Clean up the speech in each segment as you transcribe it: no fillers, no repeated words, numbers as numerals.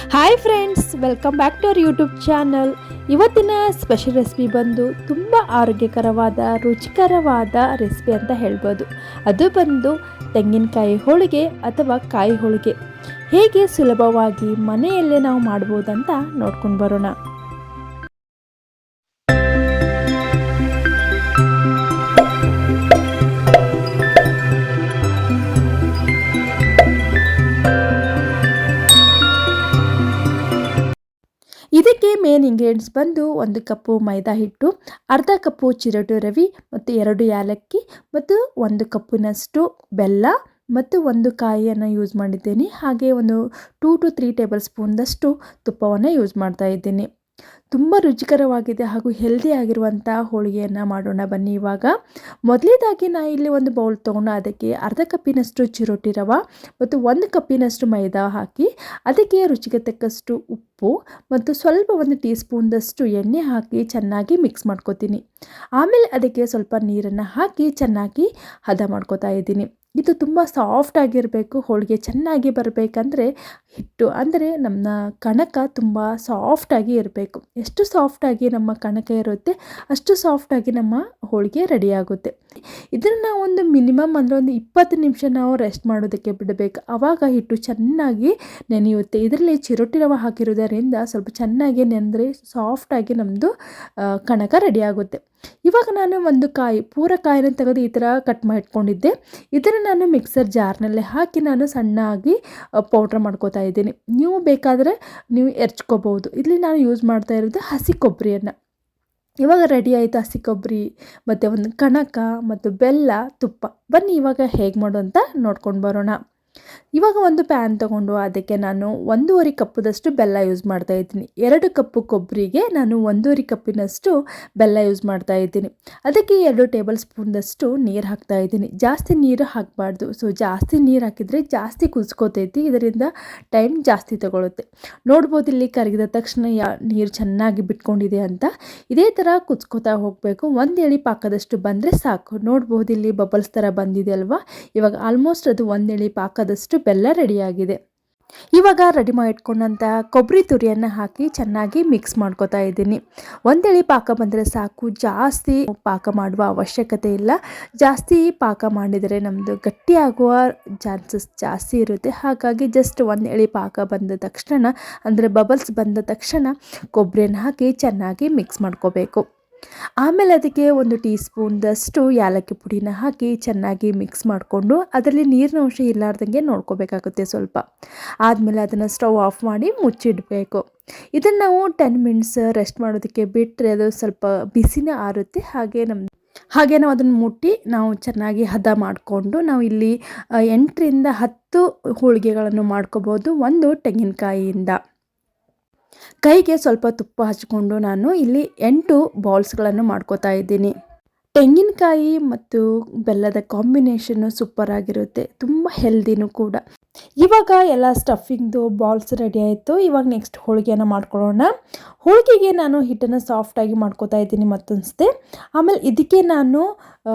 Hi friends, welcome back to our YouTube channel. ಇವತ್ತಿನ special recipe ಬಂದು ತುಂಬ ಆರೋಗ್ಯಕರವಾದ ರುಚಿಕರವಾದ ರೆಸಿಪಿ ಅಂತ ಹೇಳ್ಬೋದು. ಅದು ಬಂದು ತೆಂಗಿನಕಾಯಿ ಹೋಳಿಗೆ ಅಥವಾ ಕಾಯಿ ಹೋಳಿಗೆ ಹೇಗೆ ಸುಲಭವಾಗಿ ಮನೆಯಲ್ಲೇ ನಾವು ಮಾಡ್ಬೋದಂತ ನೋಡ್ಕೊಂಡು ಬರೋಣ. ಇದಕ್ಕೆ ಮೇನ್ ಇಂಗ್ರೀಡಿಯೆಂಟ್ಸ್ ಬಂದು 1 ಕಪ್ಪು ಮೈದಾ ಹಿಟ್ಟು, ಅರ್ಧ ಕಪ್ಪು ಚಿರೋಟಿ ರವೆ ಮತ್ತು 2 ಏಲಕ್ಕಿ ಮತ್ತು 1 ಕಪ್ಪಿನಷ್ಟು ಬೆಲ್ಲ ಮತ್ತು 1 ಕಾಯಿಯನ್ನು ಯೂಸ್ ಮಾಡಿದ್ದೀನಿ. ಹಾಗೆ ಒಂದು 2 to 3 ಟೇಬಲ್ ಸ್ಪೂನ್ದಷ್ಟು ತುಪ್ಪವನ್ನು ಯೂಸ್ ಮಾಡ್ತಾ ಇದ್ದೀನಿ. ತುಂಬ ರುಚಿಕರವಾಗಿದೆ ಹಾಗೂ ಹೆಲ್ದಿ ಆಗಿರುವಂಥ ಹೋಳಿಗೆಯನ್ನು ಮಾಡೋಣ ಬನ್ನಿ. ಇವಾಗ ಮೊದಲೇದಾಗಿ ನಾನು ಇಲ್ಲಿ ಒಂದು ಬೌಲ್ ತೊಗೊಂಡು ಅದಕ್ಕೆ ಅರ್ಧ ಕಪ್ಪಿನಷ್ಟು ಚಿರೋಟಿ ರವೆ ಮತ್ತು 1 ಕಪ್ಪಿನಷ್ಟು ಮೈದಾ ಹಾಕಿ ಅದಕ್ಕೆ ರುಚಿಗೆ ತಕ್ಕಷ್ಟು ಉಪ್ಪು ಮತ್ತು ಸ್ವಲ್ಪ 1 ಟೀ ಸ್ಪೂನ್ದಷ್ಟು ಎಣ್ಣೆ ಹಾಕಿ ಚೆನ್ನಾಗಿ ಮಿಕ್ಸ್ ಮಾಡ್ಕೊತೀನಿ. ಆಮೇಲೆ ಅದಕ್ಕೆ ಸ್ವಲ್ಪ ನೀರನ್ನು ಹಾಕಿ ಚೆನ್ನಾಗಿ ಹದ ಮಾಡ್ಕೊತಾ ಇದ್ದೀನಿ. ಇದು ತುಂಬ ಸಾಫ್ಟ್ ಆಗಿರಬೇಕು. ಹೋಳಿಗೆ ಚೆನ್ನಾಗಿ ಬರಬೇಕಂದ್ರೆ ಹಿಟ್ಟು ಅಂದರೆ ನಮ್ಮ ಕಣಕ ತುಂಬ ಸಾಫ್ಟಾಗಿ ಇರಬೇಕು. ಎಷ್ಟು ಸಾಫ್ಟಾಗಿ ನಮ್ಮ ಕಣಕ ಇರುತ್ತೆ ಅಷ್ಟು ಸಾಫ್ಟಾಗಿ ನಮ್ಮ ಹೋಳಿಗೆ ರೆಡಿಯಾಗುತ್ತೆ. ಇದನ್ನು ನಾವು ಒಂದು ಮಿನಿಮಮ್ ಅಂದರೆ ಒಂದು 20 ನಿಮಿಷ ನಾವು ರೆಸ್ಟ್ ಮಾಡೋದಕ್ಕೆ ಬಿಡಬೇಕು. ಆವಾಗ ಹಿಟ್ಟು ಚೆನ್ನಾಗಿ ನೆನೆಯುತ್ತೆ. ಇದರಲ್ಲಿ ಚಿರೋಟಿ ರವೆ ಹಾಕಿರೋದರಿಂದ ಸ್ವಲ್ಪ ಚೆನ್ನಾಗಿ ನೆನೆದ್ರೆ ಸಾಫ್ಟಾಗಿ ನಮ್ಮದು ಕಣಕ ರೆಡಿಯಾಗುತ್ತೆ. ಇವಾಗ ನಾನು ಒಂದು ಪೂರ ಕಾಯಿನ ತೆಗೆದು ಈ ಥರ ಕಟ್ ಮಾಡಿ ಇಟ್ಕೊಂಡಿದ್ದೆ. ಇದನ್ನು ನಾನು ಮಿಕ್ಸರ್ ಜಾರ್ನಲ್ಲೇ ಹಾಕಿ ನಾನು ಸಣ್ಣಾಗಿ ಪೌಡ್ರ್ ಮಾಡ್ಕೋತಾ ಇದ್ದೀನಿ. ನೀವು ಬೇಕಾದರೆ ನೀವು ಹೆರ್ಚ್ಕೋಬೋದು. ಇಲ್ಲಿ ನಾನು ಯೂಸ್ ಮಾಡ್ತಾ ಇರೋದು ಹಸಿ ಕೊಬ್ಬರಿಯನ್ನು. ಇವಾಗ ರೆಡಿ ಆಯಿತು ಹಸಿ ಕೊಬ್ಬರಿ ಮತ್ತು ಒಂದು ಕಣಕ ಮತ್ತು ಬೆಲ್ಲ, ತುಪ್ಪ. ಬನ್ನಿ ಇವಾಗ ಹೇಗೆ ಮಾಡು ಅಂತ ನೋಡ್ಕೊಂಡು ಬರೋಣ. ಇವಾಗ ಒಂದು ಪ್ಯಾನ್ ತೊಗೊಂಡು ಅದಕ್ಕೆ ನಾನು 1.5 ಕಪ್ಪದಷ್ಟು ಬೆಲ್ಲ ಯೂಸ್ ಮಾಡ್ತಾ ಇದ್ದೀನಿ. 2 ಕಪ್ಪು ಕೊಬ್ಬರಿಗೆ ನಾನು 1.5 ಕಪ್ಪಿನಷ್ಟು ಬೆಲ್ಲ ಯೂಸ್ ಮಾಡ್ತಾ ಇದ್ದೀನಿ. ಅದಕ್ಕೆ 2 ಟೇಬಲ್ ಸ್ಪೂನ್ದಷ್ಟು ನೀರು ಹಾಕ್ತಾ ಇದ್ದೀನಿ. ಜಾಸ್ತಿ ನೀರು ಹಾಕಬಾರ್ದು. ಸೊ ಜಾಸ್ತಿ ನೀರು ಹಾಕಿದರೆ ಜಾಸ್ತಿ ಕುದಿಸ್ಕೋತೈತಿ. ಇದರಿಂದ ಟೈಮ್ ಜಾಸ್ತಿ ತಗೊಳುತ್ತೆ. ನೋಡ್ಬೋದು ಇಲ್ಲಿ ಕರಗಿದ ತಕ್ಷಣ ನೀರು ಚೆನ್ನಾಗಿ ಬಿಟ್ಕೊಂಡಿದೆ ಅಂತ. ಇದೇ ಥರ ಕುದಿಸ್ಕೋತಾ ಹೋಗಬೇಕು. 1 ಎಳೆ ಪಾಕದಷ್ಟು ಬಂದರೆ ಸಾಕು. ನೋಡ್ಬೋದು ಇಲ್ಲಿ ಬಬಲ್ಸ್ ಥರ ಬಂದಿದೆ ಅಲ್ವಾ. ಇವಾಗ ಆಲ್ಮೋಸ್ಟ್ ಅದು 1 ಎಳೆ ಪಾಕದಷ್ಟು ಬೆಲ್ಲ ರೆಡಿಯಾಗಿದೆ. ಇವಾಗ ರೆಡಿ ಮಾಡಿ ಇಟ್ಕೊಂಡಂಥ ಕೊಬ್ಬರಿ ತುರಿಯನ್ನು ಹಾಕಿ ಚೆನ್ನಾಗಿ ಮಿಕ್ಸ್ ಮಾಡ್ಕೊತಾ ಇದ್ದೀನಿ. 1 ಎಳೆ ಪಾಕ ಬಂದರೆ ಸಾಕು. ಜಾಸ್ತಿ ಪಾಕ ಮಾಡುವ ಅವಶ್ಯಕತೆ ಇಲ್ಲ. ಜಾಸ್ತಿ ಪಾಕ ಮಾಡಿದರೆ ನಮ್ಮದು ಗಟ್ಟಿಯಾಗುವ ಚಾನ್ಸಸ್ ಜಾಸ್ತಿ ಇರುತ್ತೆ. ಹಾಗಾಗಿ ಜಸ್ಟ್ 1 ಎಳೆ ಪಾಕ ಬಂದ ತಕ್ಷಣ ಅಂದರೆ ಬಬಲ್ಸ್ ಬಂದ ತಕ್ಷಣ ಕೊಬ್ಬರಿಯನ್ನು ಹಾಕಿ ಚೆನ್ನಾಗಿ ಮಿಕ್ಸ್ ಮಾಡ್ಕೋಬೇಕು. ಆಮೇಲೆ ಅದಕ್ಕೆ 1 ಟೀ ಸ್ಪೂನ್ದಷ್ಟು ಏಲಕ್ಕಿ ಪುಡಿನ ಹಾಕಿ ಚೆನ್ನಾಗಿ ಮಿಕ್ಸ್ ಮಾಡಿಕೊಂಡು ಅದರಲ್ಲಿ ನೀರಿನ ಅಂಶ ಇರಲಾರ್ದಂಗೆ ನೋಡ್ಕೋಬೇಕಾಗುತ್ತೆ ಸ್ವಲ್ಪ. ಆದಮೇಲೆ ಅದನ್ನು ಸ್ಟವ್ ಆಫ್ ಮಾಡಿ ಮುಚ್ಚಿಡಬೇಕು. ಇದನ್ನು ನಾವು 10 ಮಿನಿಟ್ಸ್ ರೆಸ್ಟ್ ಮಾಡೋದಕ್ಕೆ ಬಿಟ್ಟರೆ ಅದು ಸ್ವಲ್ಪ ಬಿಸಿನೇ ಆರುತ್ತೆ. ಹಾಗೆ ನಾವು ಅದನ್ನು ಮುಟ್ಟಿ ನಾವು ಚೆನ್ನಾಗಿ ಹದ ಮಾಡಿಕೊಂಡು ನಾವು ಇಲ್ಲಿ 8ರಿಂದ 10 ಹೋಳಿಗೆಗಳನ್ನು ಮಾಡ್ಕೋಬೋದು ಒಂದು ತೆಂಗಿನಕಾಯಿಯಿಂದ. ಕೈಗೆ ಸ್ವಲ್ಪ ತುಪ್ಪ ಹಚ್ಕೊಂಡು ನಾನು ಇಲ್ಲಿ 8 ಬಾಲ್ಸ್ಗಳನ್ನು ಮಾಡ್ಕೋತಾ ಇದ್ದೀನಿ. ತೆಂಗಿನಕಾಯಿ ಮತ್ತು ಬೆಲ್ಲದ ಕಾಂಬಿನೇಷನ್ನು ಸೂಪರ್ ಆಗಿರುತ್ತೆ. ತುಂಬ ಹೆಲ್ದಿನೂ ಕೂಡ. ಇವಾಗ ಎಲ್ಲ ಸ್ಟಫಿಂಗ್ದು ಬಾಲ್ಸ್ ರೆಡಿ ಆಯಿತು. ಇವಾಗ ನೆಕ್ಸ್ಟ್ ಹೋಳಿಗೆಯನ್ನು ಮಾಡ್ಕೊಳ್ಳೋಣ. ಹೋಳಿಗೆಗೆ ನಾನು ಹಿಟ್ಟನ್ನು ಸಾಫ್ಟಾಗಿ ಮಾಡ್ಕೋತಾ ಇದ್ದೀನಿ ಮತ್ತೊಂದ್ಸತೆ. ಆಮೇಲೆ ಇದಕ್ಕೆ ನಾನು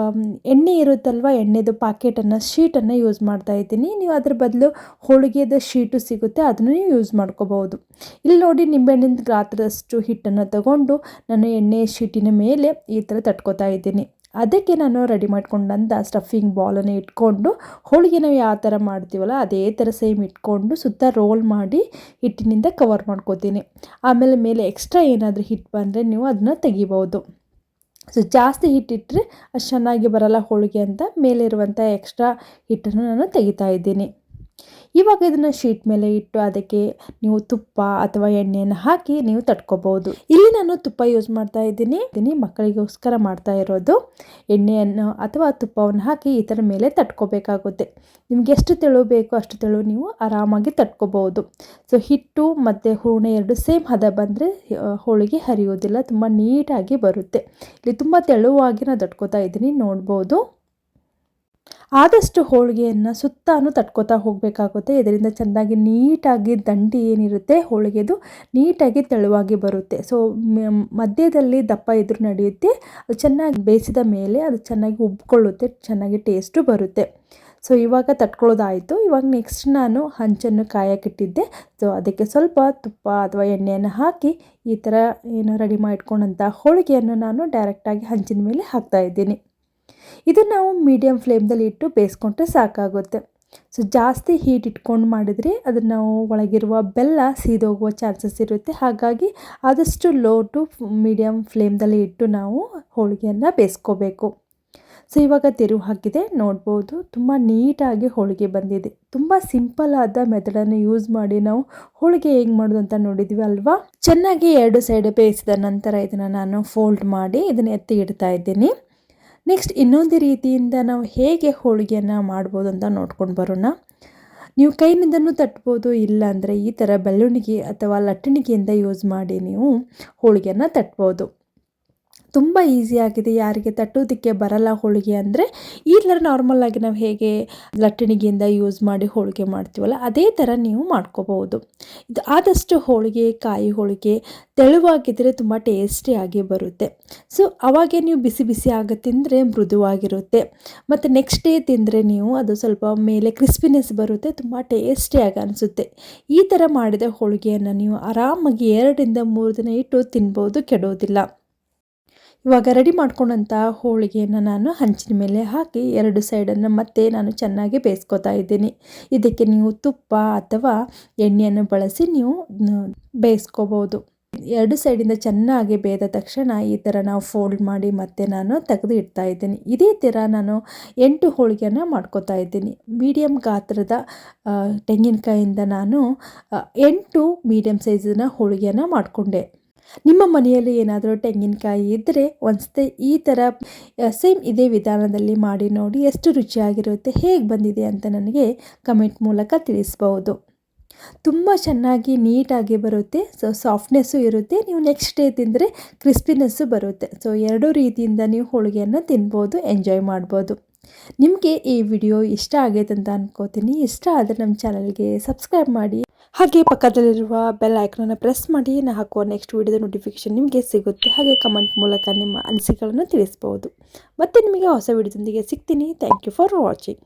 ಎಣ್ಣೆ ಇರುತ್ತಲ್ವ, ಎಣ್ಣೆದು ಪ್ಯಾಕೆಟನ್ನು ಶೀಟನ್ನು ಯೂಸ್ ಮಾಡ್ತಾ ಇದ್ದೀನಿ. ನೀವು ಅದ್ರ ಬದಲು ಹೋಳಿಗೆದ ಶೀಟು ಸಿಗುತ್ತೆ, ಅದನ್ನು ಯೂಸ್ ಮಾಡ್ಕೋಬಹುದು. ಇಲ್ಲಿ ನೋಡಿ ನಿಂಬೆಹಣ್ಣಿನ ಗಾತ್ರದಷ್ಟು ಹಿಟ್ಟನ್ನು ತಗೊಂಡು ನಾನು ಎಣ್ಣೆ ಶೀಟಿನ ಮೇಲೆ ಈ ಥರ ತಟ್ಕೋತಾ ಇದ್ದೀನಿ. ಅದಕ್ಕೆ ನಾನು ರೆಡಿ ಮಾಡ್ಕೊಂಡಂಥ ಸ್ಟಫಿಂಗ್ ಬಾಲನ್ನು ಇಟ್ಕೊಂಡು ಹೋಳಿಗೆ ನಾವು ಯಾವ ಥರ ಮಾಡ್ತೀವಲ್ಲ ಅದೇ ಥರ ಸೇಮ್ ಇಟ್ಕೊಂಡು ಸುತ್ತ ರೋಲ್ ಮಾಡಿ ಹಿಟ್ಟಿನಿಂದ ಕವರ್ ಮಾಡ್ಕೋತೀನಿ. ಆಮೇಲೆ ಮೇಲೆ ಎಕ್ಸ್ಟ್ರಾ ಏನಾದರೂ ಹಿಟ್ಟು ಬಂದರೆ ನೀವು ಅದನ್ನ ತೆಗಿಬೋದು. ಸೊ ಜಾಸ್ತಿ ಹಿಟ್ಟಿಟ್ಟರೆ ಅಷ್ಟು ಚೆನ್ನಾಗಿ ಬರಲ್ಲ ಹೋಳಿಗೆ ಅಂತ ಮೇಲಿರುವಂಥ ಎಕ್ಸ್ಟ್ರಾ ಹಿಟ್ಟನ್ನು ನಾನು ತೆಗಿತಾ ಇದ್ದೀನಿ. ಇವಾಗ ಇದನ್ನು ಶೀಟ್ ಮೇಲೆ ಇಟ್ಟು ಅದಕ್ಕೆ ನೀವು ತುಪ್ಪ ಅಥವಾ ಎಣ್ಣೆಯನ್ನು ಹಾಕಿ ನೀವು ತಟ್ಕೋಬಹುದು. ಇಲ್ಲಿ ನಾನು ತುಪ್ಪ ಯೂಸ್ ಮಾಡ್ತಾ ಇದ್ದೀನಿ. ಮಕ್ಕಳಿಗೋಸ್ಕರ ಮಾಡ್ತಾ ಇರೋದು. ಎಣ್ಣೆಯನ್ನು ಅಥವಾ ತುಪ್ಪವನ್ನು ಹಾಕಿ ಈ ಥರ ಮೇಲೆ ತಟ್ಕೋಬೇಕಾಗುತ್ತೆ. ನಿಮ್ಗೆ ಎಷ್ಟು ತೆಳು ಬೇಕೋ ಅಷ್ಟು ತೆಳು ನೀವು ಆರಾಮಾಗಿ ತಟ್ಕೋಬಹುದು. ಸೊ ಹಿಟ್ಟು ಮತ್ತು ಹೂರ್ಣ ಎರಡು ಸೇಮ್ ಹದ ಬಂದರೆ ಹೋಳಿಗೆ ಹರಿಯೋದಿಲ್ಲ, ತುಂಬ ನೀಟಾಗಿ ಬರುತ್ತೆ. ಇಲ್ಲಿ ತುಂಬ ತೆಳುವಾಗಿ ನಾನು ತಟ್ಕೋತಾ ಇದ್ದೀನಿ, ನೋಡ್ಬೋದು. ಆದಷ್ಟು ಹೋಳಿಗೆಯನ್ನು ಸುತ್ತಾನು ತಟ್ಕೋತಾ ಹೋಗಬೇಕಾಗುತ್ತೆ. ಇದರಿಂದ ಚೆಂದಾಗಿ ನೀಟಾಗಿ ದಂಡಿ ಏನಿರುತ್ತೆ ಹೋಳಿಗೆದು ನೀಟಾಗಿ ತೆಳುವಾಗಿ ಬರುತ್ತೆ. ಸೊ ಮಧ್ಯದಲ್ಲಿ ದಪ್ಪ ಇದ್ರೂ ನಡೆಯುತ್ತೆ. ಅದು ಚೆನ್ನಾಗಿ ಬೇಯಿಸಿದ ಮೇಲೆ ಅದು ಚೆನ್ನಾಗಿ ಉಬ್ಕೊಳ್ಳುತ್ತೆ, ಚೆನ್ನಾಗಿ ಟೇಸ್ಟು ಬರುತ್ತೆ. ಸೊ ಇವಾಗ ತಟ್ಕೊಳ್ಳೋದಾಯಿತು. ಇವಾಗ ನೆಕ್ಸ್ಟ್ ನಾನು ಹಂಚನ್ನು ಕಾಯಕ್ಕಿಟ್ಟಿದ್ದೆ. ಸೊ ಅದಕ್ಕೆ ಸ್ವಲ್ಪ ತುಪ್ಪ ಅಥವಾ ಎಣ್ಣೆಯನ್ನು ಹಾಕಿ ಈ ಥರ ಏನು ರೆಡಿ ಮಾಡಿಟ್ಕೊಂಡಂಥ ಹೋಳಿಗೆಯನ್ನು ನಾನು ಡೈರೆಕ್ಟಾಗಿ ಹಂಚಿನ ಮೇಲೆ ಹಾಕ್ತಾಯಿದ್ದೀನಿ. ಇದು ನಾವು ಮೀಡಿಯಮ್ ಫ್ಲೇಮ್ದಲ್ಲಿ ಇಟ್ಟು ಬೇಯಿಸ್ಕೊಂಡ್ರೆ ಸಾಕಾಗುತ್ತೆ. ಸೊ ಜಾಸ್ತಿ ಹೀಟ್ ಇಟ್ಕೊಂಡು ಮಾಡಿದರೆ ಅದನ್ನು ನಾವು ಒಳಗಿರುವ ಬೆಲ್ಲ ಸೀದೋಗುವ ಚಾನ್ಸಸ್ ಇರುತ್ತೆ. ಹಾಗಾಗಿ ಆದಷ್ಟು ಲೋ ಟು ಮೀಡಿಯಮ್ ಫ್ಲೇಮ್ದಲ್ಲಿ ಇಟ್ಟು ನಾವು ಹೋಳಿಗೆಯನ್ನು ಬೇಯಿಸ್ಕೋಬೇಕು. ಸೊ ಇವಾಗ ತಿರುವು ಹಾಕಿದೆ, ನೋಡ್ಬೋದು ತುಂಬ ನೀಟಾಗಿ ಹೋಳಿಗೆ ಬಂದಿದೆ. ತುಂಬ ಸಿಂಪಲ್ ಆದ ಮೆಥಡನ್ನು ಯೂಸ್ ಮಾಡಿ ನಾವು ಹೋಳಿಗೆ ಹೇಗೆ ಮಾಡೋದು ಅಂತ ನೋಡಿದ್ವಿ ಅಲ್ವಾ. ಚೆನ್ನಾಗಿ 2 ಸೈಡ್ ಬೇಯಿಸಿದ ನಂತರ ಇದನ್ನು ನಾನು ಫೋಲ್ಡ್ ಮಾಡಿ ಇದನ್ನು ಎತ್ತಿ ಇಡ್ತಾ ಇದ್ದೀನಿ. ನೆಕ್ಸ್ಟ್ ಇನ್ನೊಂದು ರೀತಿಯಿಂದ ನಾವು ಹೇಗೆ ಹೋಳಿಗೆಯನ್ನು ಮಾಡ್ಬೋದು ಅಂತ ನೋಡ್ಕೊಂಡು ಬರೋಣ. ನೀವು ಕೈನಿಂದನೂ ತಟ್ಬೋದು, ಇಲ್ಲ ಅಂದರೆ ಈ ಥರ ಬೆಳ್ಳುಣಿಗೆ ಅಥವಾ ಲಟ್ಟಣಿಗೆಯಿಂದ ಯೂಸ್ ಮಾಡಿ ನೀವು ಹೋಳಿಗೆಯನ್ನು ತಟ್ಬೋದು. ತುಂಬ ಈಸಿಯಾಗಿದೆ. ಯಾರಿಗೆ ತಟ್ಟೋದಕ್ಕೆ ಬರಲ್ಲ ಹೋಳಿಗೆ ಅಂದರೆ ಈ ಥರ ನಾರ್ಮಲಾಗಿ ನಾವು ಹೇಗೆ ಲಟ್ಟಣಿಗೆಯಿಂದ ಯೂಸ್ ಮಾಡಿ ಹೋಳಿಗೆ ಮಾಡ್ತೀವಲ್ಲ ಅದೇ ಥರ ನೀವು ಮಾಡ್ಕೋಬೋದು. ಇದು ಆದಷ್ಟು ಹೋಳಿಗೆ, ಕಾಯಿ ಹೋಳಿಗೆ ತೆಳುವಾಗಿದ್ದರೆ ತುಂಬ ಟೇಸ್ಟಿಯಾಗಿ ಬರುತ್ತೆ. ಸೊ ಅವಾಗೆ ನೀವು ಬಿಸಿ ಬಿಸಿ ಆಗ ತಿಂದರೆ ಮೃದುವಾಗಿರುತ್ತೆ. ಮತ್ತು ನೆಕ್ಸ್ಟ್ ಡೇ ತಿಂದರೆ ನೀವು ಅದು ಸ್ವಲ್ಪ ಮೇಲೆ ಕ್ರಿಸ್ಪಿನೆಸ್ ಬರುತ್ತೆ, ತುಂಬ ಟೇಸ್ಟಿಯಾಗಿ ಅನಿಸುತ್ತೆ. ಈ ಥರ ಮಾಡಿದ ಹೋಳಿಗೆಯನ್ನು ನೀವು ಆರಾಮಾಗಿ 2ರಿಂದ 3 ದಿನ ಇಟ್ಟು ತಿನ್ಬೋದು, ಕೆಡೋದಿಲ್ಲ. ಇವಾಗ ರೆಡಿ ಮಾಡ್ಕೊಂಡಂಥ ಹೋಳಿಗೆಯನ್ನು ನಾನು ಹಂಚಿನ ಮೇಲೆ ಹಾಕಿ 2 ಸೈಡನ್ನು ಮತ್ತೆ ನಾನು ಚೆನ್ನಾಗಿ ಬೇಯಿಸ್ಕೊತಾ ಇದ್ದೀನಿ. ಇದಕ್ಕೆ ನೀವು ತುಪ್ಪ ಅಥವಾ ಎಣ್ಣೆಯನ್ನು ಬಳಸಿ ನೀವು ಬೇಯಿಸ್ಕೋಬೋದು. 2 ಸೈಡಿಂದ ಚೆನ್ನಾಗಿ ಬೇಯ್ದ ತಕ್ಷಣ ಈ ಥರ ನಾವು ಫೋಲ್ಡ್ ಮಾಡಿ ಮತ್ತೆ ನಾನು ತೆಗೆದು ಇಡ್ತಾ ಇದ್ದೀನಿ. ಇದೇ ಥರ ನಾನು 8 ಹೋಳಿಗೆಯನ್ನು ಮಾಡ್ಕೋತಾ ಇದ್ದೀನಿ. ಮೀಡಿಯಮ್ ಗಾತ್ರದ ತೆಂಗಿನಕಾಯಿಂದ ನಾನು 8 ಮೀಡಿಯಮ್ ಸೈಜಿನ ಹೋಳಿಗೆಯನ್ನು ಮಾಡಿಕೊಂಡೆ. ನಿಮ್ಮ ಮನೆಯಲ್ಲಿ ಏನಾದರೂ ತೆಂಗಿನಕಾಯಿ ಇದ್ದರೆ ಒಂದ್ಸತಿ ಈ ಥರ ಸೇಮ್ ಇದೇ ವಿಧಾನದಲ್ಲಿ ಮಾಡಿ ನೋಡಿ, ಎಷ್ಟು ರುಚಿಯಾಗಿರುತ್ತೆ, ಹೇಗೆ ಬಂದಿದೆ ಅಂತ ನನಗೆ ಕಮೆಂಟ್ ಮೂಲಕ ತಿಳಿಸ್ಬೋದು. ತುಂಬ ಚೆನ್ನಾಗಿ ನೀಟಾಗಿ ಬರುತ್ತೆ. ಸೊ ಸಾಫ್ಟ್ನೆಸ್ಸು ಇರುತ್ತೆ. ನೀವು ನೆಕ್ಸ್ಟ್ ಡೇ ತಿಂದರೆ ಕ್ರಿಸ್ಪಿನೆಸ್ಸು ಬರುತ್ತೆ. ಸೊ 2 ರೀತಿಯಿಂದ ನೀವು ಹೋಳಿಗೆಯನ್ನು ತಿನ್ಬೋದು, ಎಂಜಾಯ್ ಮಾಡ್ಬೋದು. ನಿಮಗೆ ಈ ವಿಡಿಯೋ ಇಷ್ಟ ಆಗೈತೆ ಅಂತ ಅನ್ಕೋತೀನಿ. ಇಷ್ಟ ಆದರೆ ನಮ್ಮ ಚಾನಲ್ಗೆ ಸಬ್ಸ್ಕ್ರೈಬ್ ಮಾಡಿ, ಹಾಗೆ ಪಕ್ಕದಲ್ಲಿರುವ ಬೆಲ್ ಐಕನನ್ನು ಪ್ರೆಸ್ ಮಾಡಿ. ನಾನು ಹಾಕುವ ನೆಕ್ಸ್ಟ್ ವಿಡಿಯೋದ ನೋಟಿಫಿಕೇಷನ್ ನಿಮಗೆ ಸಿಗುತ್ತೆ. ಹಾಗೆ ಕಮೆಂಟ್ ಮೂಲಕ ನಿಮ್ಮ ಅನಿಸಿಕೆಗಳನ್ನು ತಿಳಿಸ್ಬೋದು. ಮತ್ತೆ ನಿಮಗೆ ಹೊಸ ವಿಡಿಯೋದೊಂದಿಗೆ ಸಿಗ್ತೀನಿ. Thank you for watching.